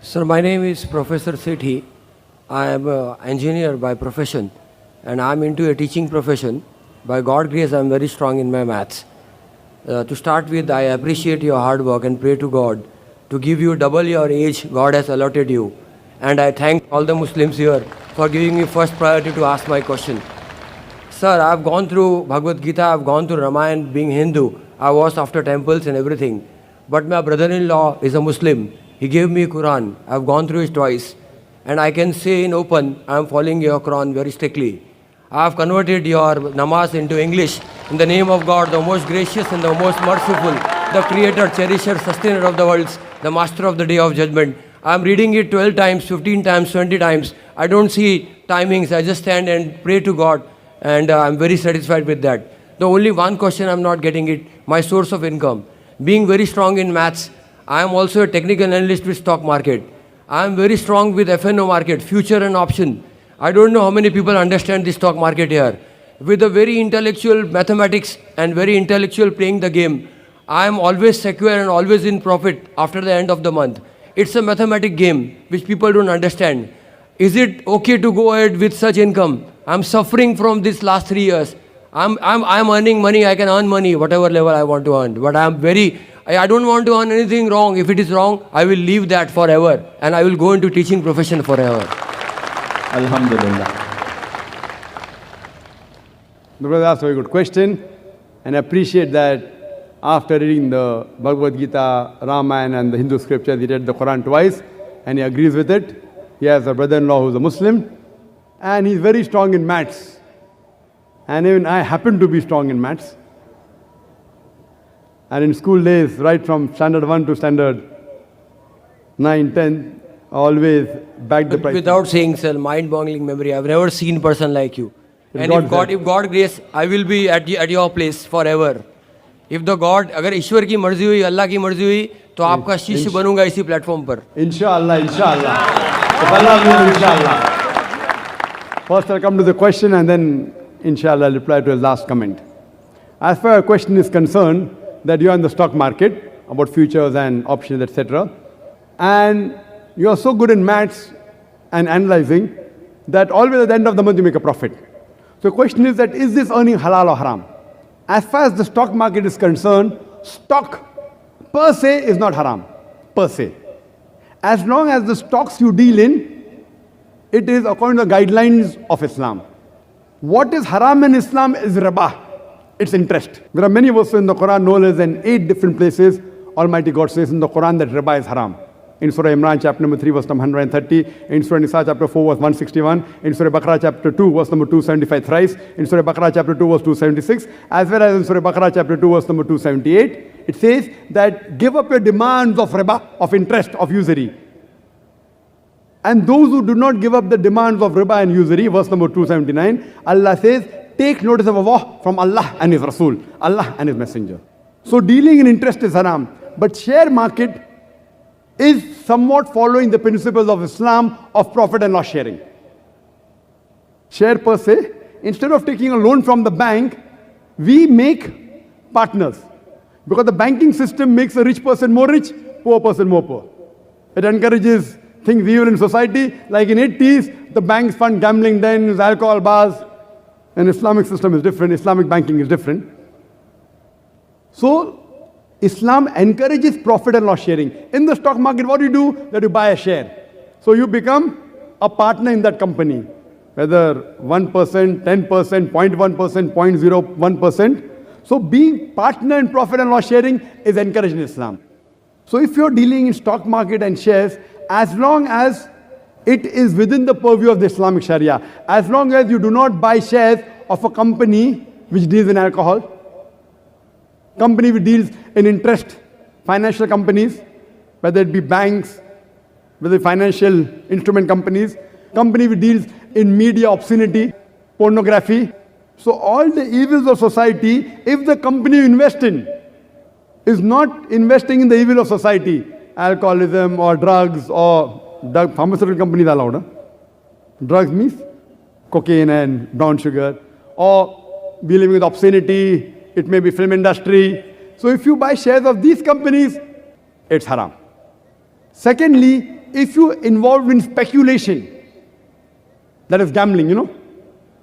Sir, my name is Professor Sethi. I am an engineer by profession and I am into a teaching profession. By God's grace, I am very strong in my maths. To start with, I appreciate your hard work and pray to God to give you double your age God has allotted you. And I thank all the Muslims here for giving me first priority to ask my question. Sir, I have gone through Bhagavad Gita, I have gone through Ramayana, being Hindu. I was after temples and everything. But my brother-in-law is a Muslim. He gave me Quran. I have gone through it twice. And I can say in open, I am following your Quran very strictly. I have converted your namaz into English. In the name of God, the most gracious and the most merciful, the creator, cherisher, sustainer of the worlds, the master of the day of judgment. I am reading it 12 times, 15 times, 20 times. I don't see timings. I just stand and pray to God. And I am very satisfied with that. The only one question I am not getting it, my source of income. Being very strong in maths, I am also a technical analyst with stock market. I am very strong with FNO market, future and option. I don't know how many people understand the stock market here. With a very intellectual mathematics and very intellectual playing the game, I am always secure and always in profit after the end of the month. It's a mathematic game which people don't understand. Is it okay to go ahead with such income? I'm suffering from this last 3 years. I'm earning money, I can earn money, whatever level I want to earn. But I don't want to earn anything wrong. If it is wrong, I will leave that forever. And I will go into teaching profession forever. Alhamdulillah. The brother asked a very good question. And I appreciate that after reading the Bhagavad Gita, Ramayana and the Hindu scriptures, he read the Quran twice and he agrees with it. He has a brother-in-law who's a Muslim and he's very strong in maths. And even I happen to be strong in maths. And in school days, right from standard 1 to standard 9, 10, always backed the price. Without saying, sir, mind-boggling memory. I've never seen a person like you. And if God grace, I will be at your place forever. If the God, अगर ईश्वर की मर्जी हुई, अल्लाह की मर्जी हुई, तो आपका शिष्य बनूंगा इसी प्लेटफॉर्म पर. Inshallah, inshallah. Inshallah. First I'll come to the question and then inshallah I'll reply to his last comment. As far as your question is concerned, that you are in the stock market, about futures and options, etc. And you are so good in maths and analyzing that always at the end of the month you make a profit. So the question is that, is this earning halal or haram? As far as the stock market is concerned, stock per se is not haram, per se. As long as the stocks you deal in, it is according to the guidelines of Islam. What is haram in Islam is riba, it's interest. There are many verses in the Quran, no less than 8 different places, Almighty God says in the Quran that riba is haram. In Surah Imran chapter number 3 verse number 130, in Surah Nisa chapter 4 verse 161, in Surah Baqarah chapter 2 verse number 275 thrice, in Surah Baqarah chapter 2 verse 276, as well as in Surah Baqarah chapter 2 verse number 278, it says that give up your demands of riba, of interest, of usury. And those who do not give up the demands of riba and usury, verse number 279, Allah says, take notice of Allah from Allah and His Rasul, Allah and His Messenger. So dealing in interest is haram. But share market is somewhat following the principles of Islam of profit and loss sharing. Share per se, instead of taking a loan from the bank, we make partners. Because the banking system makes a rich person more rich, poor person more poor. It encourages things evil in society. Like in 80s, the banks fund gambling dens, alcohol bars. And Islamic system is different, Islamic banking is different. So, Islam encourages profit and loss sharing. In the stock market, what do you do? That you buy a share. So you become a partner in that company. Whether 1%, 10%, 0.1%, 0.01%. So being partner in profit and loss sharing is encouraged in Islam. So if you're dealing in stock market and shares, as long as it is within the purview of the Islamic Sharia, as long as you do not buy shares of a company which deals in alcohol, company which deals in interest, financial companies, whether it be banks, whether financial instrument companies, company which deals in media obscenity, pornography. So all the evils of society, if the company you invest in is not investing in the evil of society, alcoholism or drugs or pharmaceutical companies allowed. Huh? Drugs means cocaine and brown sugar, or be living with obscenity, it may be film industry. So if you buy shares of these companies, it's haram. Secondly, if you involved in speculation, that is gambling, you know,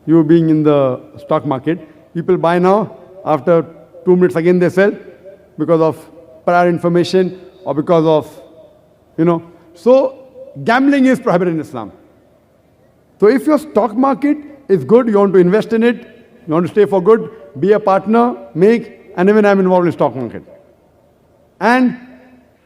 you being in the stock market, people buy now, after 2 minutes again they sell because of prior information or because of, you know. So gambling is prohibited in Islam. So if your stock market is good, you want to invest in it, you want to stay for good, be a partner, make, and even I'm involved in stock market. And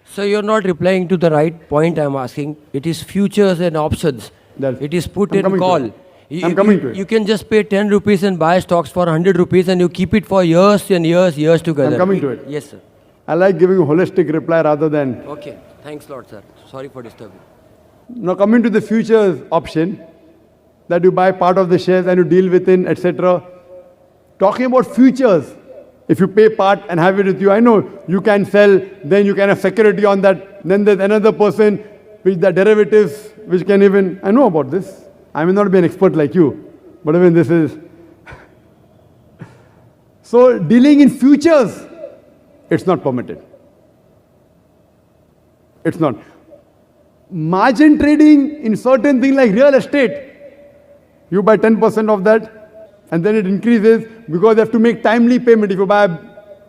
So you're not replying to the right point I'm asking. It is futures and options. That's- It is put I'm and coming to call. it. I'm coming to it. You can just pay 10 rupees and buy stocks for 100 rupees and you keep it for years and years together. I'm coming to it. Yes, sir. I like giving a holistic reply rather than. Okay. Thanks a lot, sir. Sorry for disturbing. Now coming to the futures option, that you buy part of the shares and you deal within, etc. Talking about futures, if you pay part and have it with you, I know you can sell, then you can have security on that, then there's another person with the derivatives, which can even, I know about this. I may not be an expert like you, but even this is. So dealing in futures, it's not permitted. It's not. Margin trading in certain things like real estate, you buy 10% of that and then it increases because you have to make timely payment. If you buy a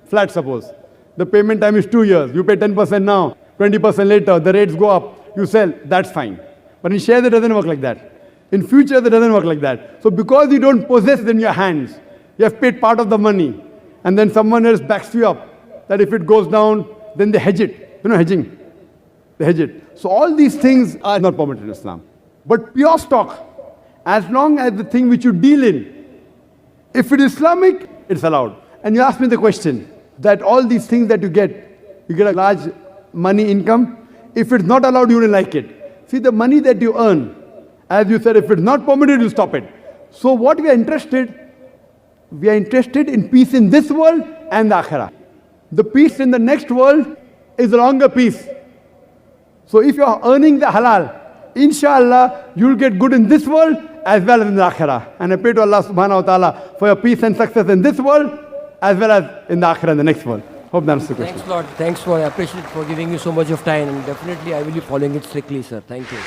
flat, suppose, the payment time is 2 years. You pay 10% now, 20% later, the rates go up, you sell, that's fine. But in shares, it doesn't work like that. In future, it doesn't work like that. So because you don't possess it in your hands, you have paid part of the money and then someone else backs you up that if it goes down, then they hedge it. You know, hedging. They hedge it. So all these things are not permitted in Islam. But pure stock, as long as the thing which you deal in, if it is Islamic, it's allowed. And you ask me the question, that all these things that you get a large money income, if it's not allowed, you wouldn't like it. See, the money that you earn, as you said, if it's not permitted, you stop it. So what we are interested in peace in this world and the akhirah. The peace in the next world is a longer peace. So if you are earning the halal, inshallah, you will get good in this world as well as in the akhirah. And I pray to Allah subhanahu wa ta'ala for your peace and success in this world as well as in the akhirah, in the next world. Hope that answers the question. Thanks a lot. Thanks for, I appreciate for giving you so much of time and definitely I will be following it strictly, sir. Thank you.